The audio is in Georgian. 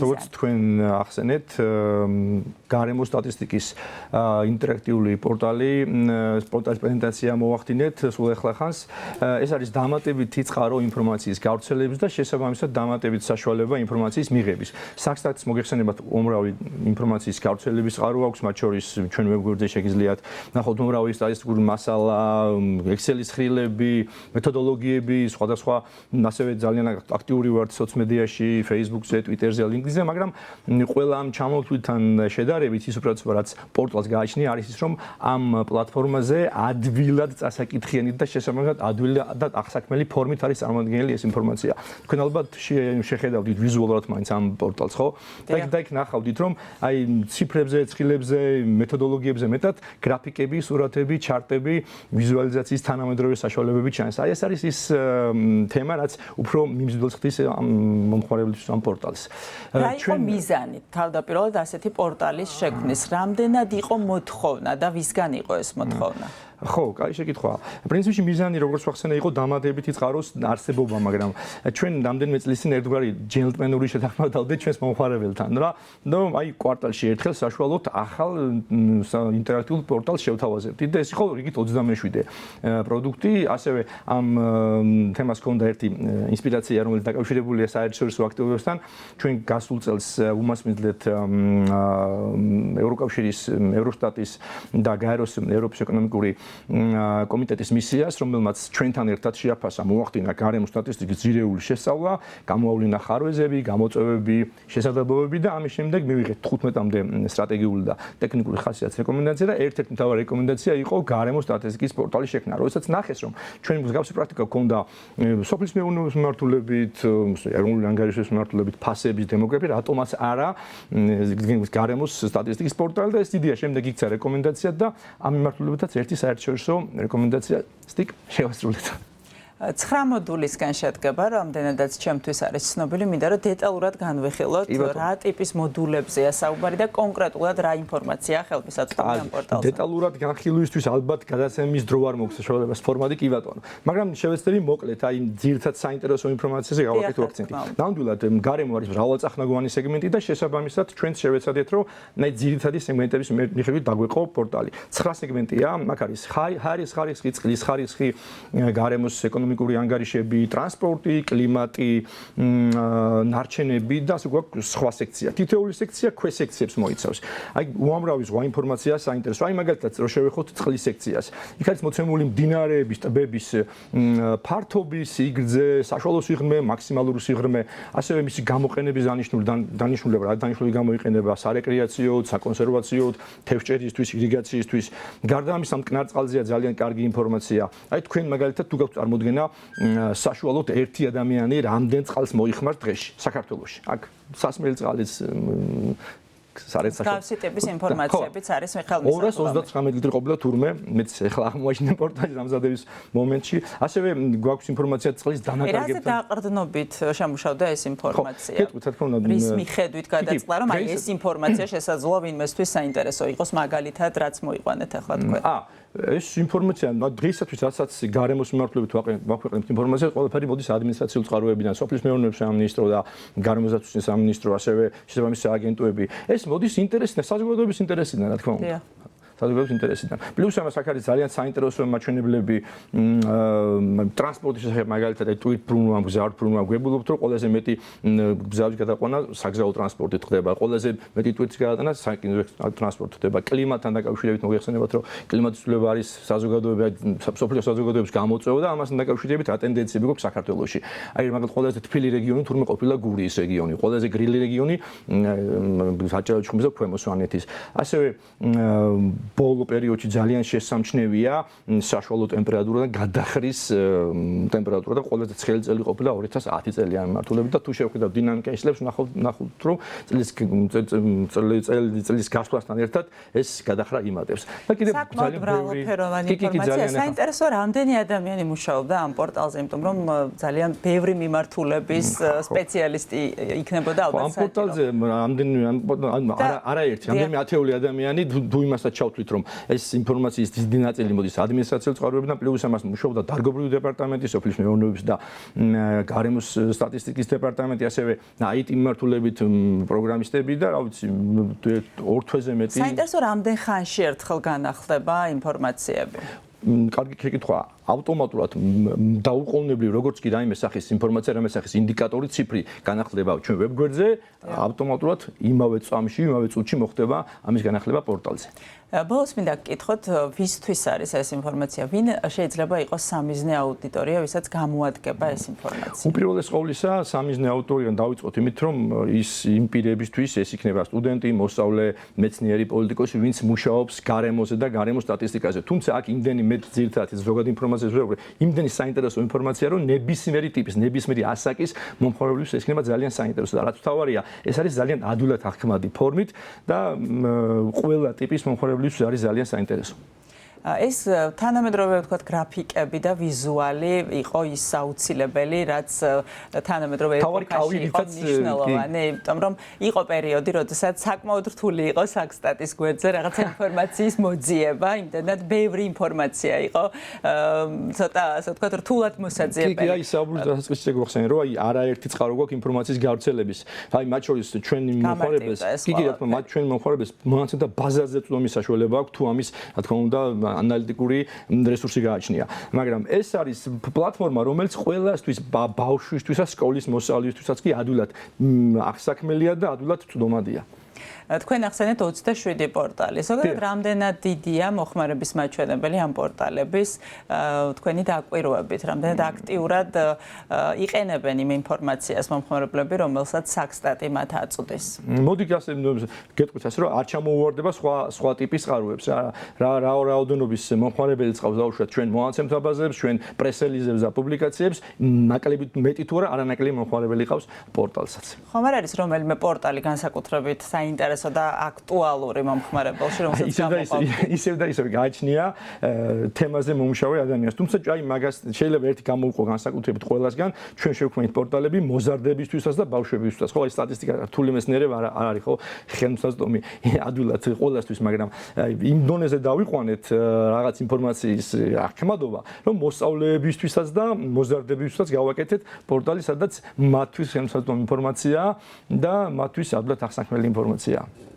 როგორც თქვენ ახსენეთ, გარემო სტატისტიკის ინტერაქტიული პორტალის პრეზენტაცია მოვახდინეთ სულ ახლახანს. ეს არის დამატებითი წყარო ინფორმაციის გავრცელების და შესაბამისად დამატებით საშუალება ინფორმაციის მიღების. საქსტატის მოგეხსენებათ უმრავი ინფორმაციის გავრცელების წყარო აქვს, მათ შორის ჩვენ ვებგვერდზე შეგიძლიათ ნახოთ უმრავი სტატისტიკური მასალა, Excel-ის ხრილები, მეთოდოლოგიები, სხვადასხვა ასევე ძალიან აქტიური ვართ სოციმედიაში, Facebook-ზე, Twitter-ზე, LinkedIn-ზე, მაგრამ ყველა ამ ჩამოთვლიდან შედარებით ის უბრალოდ რაც პორტალს გააჩნია არის ის, რომ ამ პლატფორმაზე ადვილად წასაკითხიანით და შესაბამისად ადვილად და აღსაქმელი ფორმით არის წარმოდგენილი ეს ინფორმაცია. თქვენ ალბათ შეხედავდით ვიზუალურად მაინც ამ პორტალს, ხო? და იქ ნახავდით, რომ აი ციფრებზე, ცხილებზე, მეთოდოლოგიებზე მეტად გრაფიკები, სურათები, ჩარტები, ვიზუალიზაციის თანამედროვე საშუალებები ჩანს. აი ეს არის ის თემა, რაც უფრო მიმზიდველს ხდის ამ მომხმარებლისთვის ამ პორტალს. რა იყო მიზანი თავდაპირველად ასეთი პორტალის შექმნის? რამდენად იყო მოთხოვნა და ვისგან იყო ეს მოთხოვნა? ხო, კაი შეკითხვაა. პრინციპში მიზანი როგორც ვახსენე იყო დამატებითი წყაროს არსებობა, მაგრამ ჩვენ რამდენიმე წლის წინ ერთგვარი ჯენტლმენური შეთანხმება დავდეთ ჩვენს მომხმარებელთან რა. და აი კვარტალში ერთხელ საშუალოდ ახალ ინტერაქტიულ პორტალს შევთავაზებთ. და ეს იყო რიგით 27-ე პროდუქტი, ასევე ამ თემას ჰქონდა ერთი ინსპირაცია, რომელიც დაკავშირებულია საერთაშორისო აქტივობებთან. ჩვენ გასულ წელს უმასპინძლეთ ევროკავშირის, ევროსტატის და გაეროს ევროპის ეკონომიკური კომიტეტის მისიას, რომელმაც ჩვენთან ერთად შეაფასა, მოახდინა გარემო სტატისტიკის ძირეული შესწავლა, გამოავლინა ხარვეზები, გამოწვევები, შესაძლებლობები და ამის შემდეგ მივიღეთ 15-მდე სტრატეგიული და ტექნიკური ხასიათის რეკომენდაცია და ერთ-ერთი მთავარი რეკომენდაცია იყო გარემო სტატისტიკის პორტალის შექმნა. როდესაც ნახეს, რომ ჩვენ მსგავსი პრაქტიკა გქონდა სოფლის მეურნეობის მიმართულებით, ეროვნული ანგარიშების მიმართულებით, ფასების დემოგრაფია, რატომაც არა გარემოს სტატისტიკის პორტალი და ეს იდეა შემდეგ იქცა რეკომენდაციად და ამ მიმართულებითაც ერთი საერთაშორისო რეკომენდაცია სტიკ შევასრულეთ. 9 მოდულისგან შედგება, რამდენადაც ჩემთვის არის ცნობილი, მინდა რომ დეტალურად განვიხილოთ რა ტიპის მოდულებზეა საუბარი და კონკრეტულად რა ინფორმაცია ხელმისაწვდომი ამ პორტალზე. დეტალურად განხილვისთვის ალბათ გადაცემის დრო არ მოგვცეს შესაძლებლობას ფორმატი კი ბატონო. მაგრამ შევეცდები მოკლედ აი ძირითად საინტერესო ინფორმაციაზე გავაკეთო აქცენტი. ნამდვილად გარემო არის მრავალწახნაგოვანი სეგმენტი და შესაბამისად ჩვენც შევეცადეთ რომ აი ძირითადი სეგმენტების მიხედვით დაგვეყო პორტალი. 9 სეგმენტია, მაგ არის ჰაერის ხარისხი, წყლის ხარისხი, გარემოს ეკონომიკური ანგარიშები, ტრანსპორტი, კლიმატი, ნარჩენები და ასე გვაქვს სხვა სექცია. თითოეული სექცია ქვესექციებს მოიცავს. აი უამრავი სხვა ინფორმაცია საინტერესო. აი მაგალითად რო შევეხოთ წყლის სექციას. იქ არის მოცემული მდინარეების, ტბების ფართობი, სიგრძე, საშუალო სიღრმე, მაქსიმალური სიღრმე, ასევე მისი გამოყენების დანიშნულება, რა დანიშნულება გამოიყენება სარეკრეაციოდ, საკონსერვაციოდ, თევზჭერისთვის, ირიგაციისთვის. გარდა ამისა, მტკნარ წყალზეა ძალიან კარგი ინფორმაცია. აი თქვენ მაგალითად თუ გაქვთ წარმოდგენა საშუალოდ ერთი ადამიანი რამდენ წყალს მოიხმარს დღეში საქართველოში. აქ სასმელი წყალის სარეთსაშუალო ტიპის ინფორმაციებიც არის ხელმისაწვდომი. 239 ლიტრი ყოფილა თურმე, მეც ახლა აღმოაჩინე პორტალის დამზადების მომენტში. ასევე გვაქვს ინფორმაცია წყლის დანაკარგებთან. რაზე დაყრდნობით შემუშავდა ეს ინფორმაცია? გეტყვით, რა თქმა უნდა. რის მიხედვით გადაწყდა, რომ აი ეს ინფორმაცია შესაძლოა ვინმესთვის საინტერესო იყოს, მაგალითად, რაც მოიყვანეთ ახლა თქვენ. ეს ინფორმაცია დღეისათვის რასაც გარემოს მიმართულებით ვაქვეყნებთ ინფორმაციას, ყველაფერი მოდის ადმინისტრაციულ წყაროებიდან, სოფლის მეურნეობის სამინისტრო და გარემოსდაცვის სამინისტრო, ასევე შესაბამისი აგენტოები. ეს მოდის ინტერესიდან, საზოგადოების ინტერესიდან, რა თქმა უნდა. საზოგადოების ინტერესიდან. პლუს ამას აქ არის ძალიან საინტერესო მაჩვენებლები ტრანსპორტის შესახებ, მაგალითად ტვირთ ბრუნვა, გზავრთ ბრუნვა, გვებულობთ, რომ ყველაზე მეტი გზავის გადაყვანა საგზაო ტრანსპორტით ხდება, ყველაზე მეტი ტვირთის გადატანა საკინძვე ტრანსპორტით ხდება. კლიმატთან დაკავშირებით მოგეხსენებათ, რომ კლიმატის ცვლილება არის საზოგადოება, სოფლიო საზოგადოების გამოწვევა და ამასთან დაკავშირებით რა ტენდენციები გვაქვს საქართველოში. აი მაგალითად ყველაზე თბილი რეგიონი თურმე ყოფილა გურიის რეგიონი, ყველაზე გრილი რეგიონი საჭიროჩხუმის და ქვემო სვანეთის. ასევე ბოლო პერიოდში ძალიან შესამჩნევია საშუალო ტემპერატურა და გადახრის ტემპერატურა და ყველაზე ცხელი წელი ყოფილა 2010 წელიანი მიმართულებით და თუ შევხედავთ დინამიკა ისლებს ნახავთ რომ წლის გასვლასთან ერთად ეს გადახრა იმატებს. და კიდევ ძალიან მრავალფეროვანი ინფორმაცია. საინტერესო რამდენი ადამიანი მუშაობდა ამ პორტალზე, იმიტომ რომ ძალიან ბევრი მიმართულების სპეციალისტი იქნებოდა ალბათ. ამ პორტალზე რამდენი არაერთი, რამდენიმე ათეული ადამიანი თუ იმასაც ჩავთვლით ვთქვით, რომ ეს ინფორმაციის დიდი ნაწილი მოდის ადმინისტრაციულ წყაროებიდან, პლუს ამას მუშაობდა დარგობრივი დეპარტამენტი, სოფლის მეურნეობის და გარემოს სტატისტიკის დეპარტამენტი, ასევე IT მიმართულებით პროგრამისტები და რა ვიცი, ორ თვეზე მეტი. საინტერესო, რამდენ ხანში ერთხელ განახლდება ინფორმაციები? კარგი შეკითხვა. ავტომატურად დაუყოვნებლივ როგორც კი რაიმე სახის ინფორმაცია, რაიმე სახის ინდიკატორი, ციფრი განახლდება ჩვენ ვებგვერდზე, ავტომატურად იმავე წამში, იმავე წუთში მოხდება ამის განახლება პორტალზე. ბოლოს მინდა გკითხოთ, ვისთვის არის ეს ინფორმაცია? ვინ შეიძლება იყოს სამიზნე აუდიტორია, ვისაც გამოადგება ეს ინფორმაცია? უპირველეს ყოვლისა, სამიზნე აუდიტორიიდან დავიწყოთ იმით, რომ ის იმ პირებისთვის ეს იქნება სტუდენტი, მოსწავლე, მეცნიერი, პოლიტიკოსი, ვინც მუშაობს გარემოზე და გარემოს სტატისტიკაზე. თუმცა აქ იმდენი მეტ ძირითადად ზოგად ინფორმაციას ვერაგვი, იმდენი საინტერესო ინფორმაცია, რომ ნებისმიერი ტიპის, ნებისმიერი ასაკის მომხმარებლის ეს იქნება ძალიან საინტერესო და რაც თავარია, ეს არის ძალიან ადვილად აღქმადი ფორმით და ყველა ტიპის მომხმარებლის არის ძალიან საინტერესო. ეს თანამედროვე ვთქვათ გრაფიკები და ვიზუალი იყო ის აუცილებელი, რაც თანამედროვე ეპოქაში იყო მნიშვნელოვანი, იმიტომ რომ იყო პერიოდი, როდესაც საკმაოდ რთული იყო საქსტატის გვერდზე რაღაცა ინფორმაციის მოძიება, იმდენად ბევრი ინფორმაცია იყო, ცოტა ასე ვთქვათ რთულად მოსაძიებელი. კი, აი საუბრის დასაწყისში გვახსენე, რომ აი არაერთი წყარო გვაქვს ინფორმაციის გავრცელების. აი მათ შორის ჩვენი მომხმარებელს, კი, რა თქმა უნდა, მათ ჩვენი მომხმარებელს მონაცემთა ბაზარზე წვდომის საშუალება აქვს, თუ ამის, რა თქმა უნდა, ანალიტიკური რესურსი გააჩნია. მაგრამ ეს არის პლატფორმა, რომელიც ყველასთვის, ბავშვისთვისაც, სკოლის მოსწავლისთვისაც კი ადვილად აღსაქმელია და ადვილად წვდომადია. თქვენ ახსენეთ 27 პორტალი. ზოგადად რამდენად დიდია მოხმარების მაჩვენებელი ამ პორტალების თქვენი დაკვირვებით, რამდენად აქტიურად იყენებენ იმ ინფორმაციას მომხმარებლები, რომელსაც საქსტატი მათ აწვდის. მოდი ასე გეტყვით ასე, რომ არ ჩამოუვარდება სხვა ტიპის წყაროებს. რა რაოდენობის მომხმარებელი წყავს დაუშვათ ჩვენ მონაცემთა ბაზებს, ჩვენ პრესელიზებს და პუბლიკაციებს, ნაკლები მეტი თუ არა, არანაკლები მომხმარებელი ყავს პორტალსაც. ხომ არ არის რომელიმე პორტალი განსაკუთრებით საინტერესო და აქტუალური მომხმარებელში, რომელსაც გამოყავთ? ისევ და ისევ გააჩნია თემაზე მომუშავე ადამიანს. თუმცა აი მაგას შეიძლება ერთი გამოვყო განსაკუთრებით ყველასგან, ჩვენ შევქმნით პორტალები მოზარდებისთვისაც და ბავშვებისთვისაც. ხო, აი სტატისტიკა რთული მეცნიერება არ არის, ხო? ხელმისაწვდომი ადვილად ყველასთვის, მაგრამ იმ დონეზე დავიყვანეთ რაღაც ინფორმაციის აღქმადობა, რომ მოსწავლეებისთვისაც და მოზარდებისთვისაც გავაკეთეთ პორტალი, სადაც მათთვის ხელმისაწვდომი ინფორმაცია და მათთვის ადვილად აღსაქმელი ინფორმაცია.